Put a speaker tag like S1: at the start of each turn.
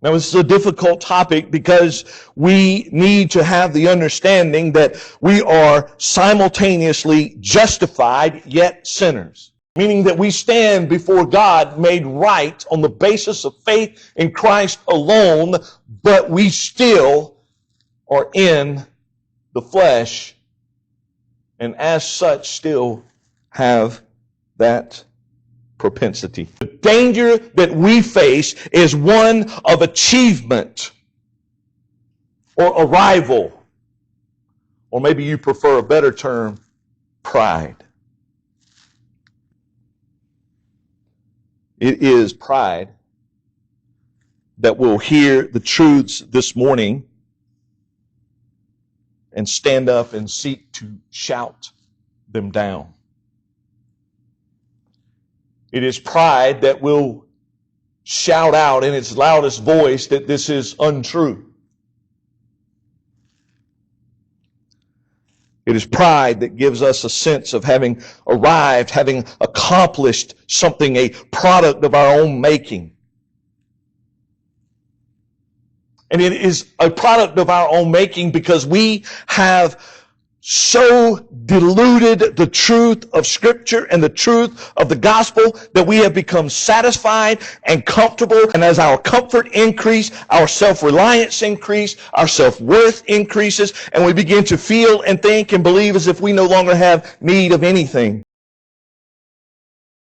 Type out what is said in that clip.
S1: Now, this is a difficult topic because we need to have the understanding that we are simultaneously justified yet sinners. Meaning that we stand before God made right on the basis of faith in Christ alone, but we still are in the flesh and as such still have that propensity. The danger that we face is one of achievement or arrival, or maybe you prefer a better term, pride. It is pride that will hear the truths this morning and stand up and seek to shout them down. It is pride that will shout out in its loudest voice that this is untrue. It is pride that gives us a sense of having arrived, having accomplished something, a product of our own making. And it is a product of our own making because we have so diluted the truth of Scripture and the truth of the gospel that we have become satisfied and comfortable. And as our comfort increases, our self-reliance increases, our self-worth increases, and we begin to feel and think and believe as if we no longer have need of anything.